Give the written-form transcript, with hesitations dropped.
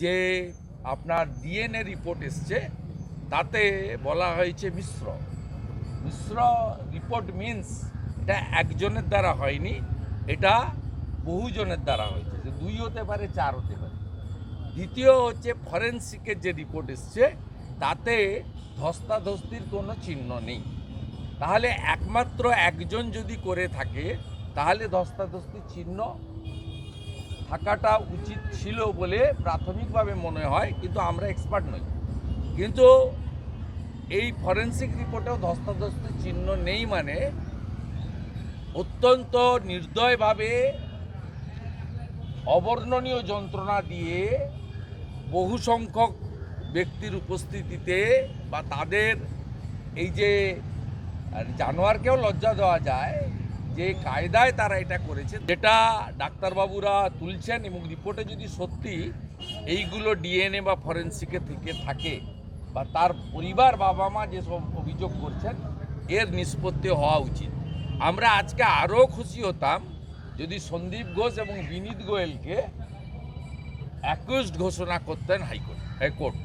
যে আপনার DNA report এসছে তাতে বলা হয়েছে মিশ্র রিপোর্ট মিন্স এটা একজনের দ্বারা হয়নি, এটা বহুজনের দ্বারা হয়েছে, যে 2 হতে পারে 4 হতে পারে। দ্বিতীয় হচ্ছে ফরেন্সিকের যে রিপোর্ট এসছে তাতে ধস্তাধস্তির কোনো চিহ্ন নেই। তাহলে একমাত্র একজন যদি করে থাকে তাহলে ধস্তাধস্তির চিহ্ন থাকাটা উচিত ছিল বলে প্রাথমিকভাবে মনে হয়, কিন্তু আমরা এক্সপার্ট নই। কিন্তু এই ফরেন্সিক রিপোর্টেও ধস্তাধস্তির চিহ্ন নেই, মানে অত্যন্ত নির্দয়ভাবে অবর্ণনীয় যন্ত্রণা দিয়ে বহু সংখ্যক ব্যক্তির উপস্থিতিতে বা তাদের এই যে জানোয়ারকেও লজ্জা দেওয়া যায় যে কায়দায় তারা এটা করেছে, যেটা ডাক্তারবাবুরা তুলছেন, এবং রিপোর্টে যদি সত্যি এইগুলো ডিএনএ বা ফরেন্সিকে থেকে থাকে বা তার পরিবার বাবা মা যেসব অভিযোগ করছেন এর নিষ্পত্তি হওয়া উচিত। আমরা আজকে আরও খুশি হতাম যদি সন্দীপ ঘোষ এবং বিনীত গোয়েলকে অ্যাকিউজড ঘোষণা করতেন হাইকোর্ট।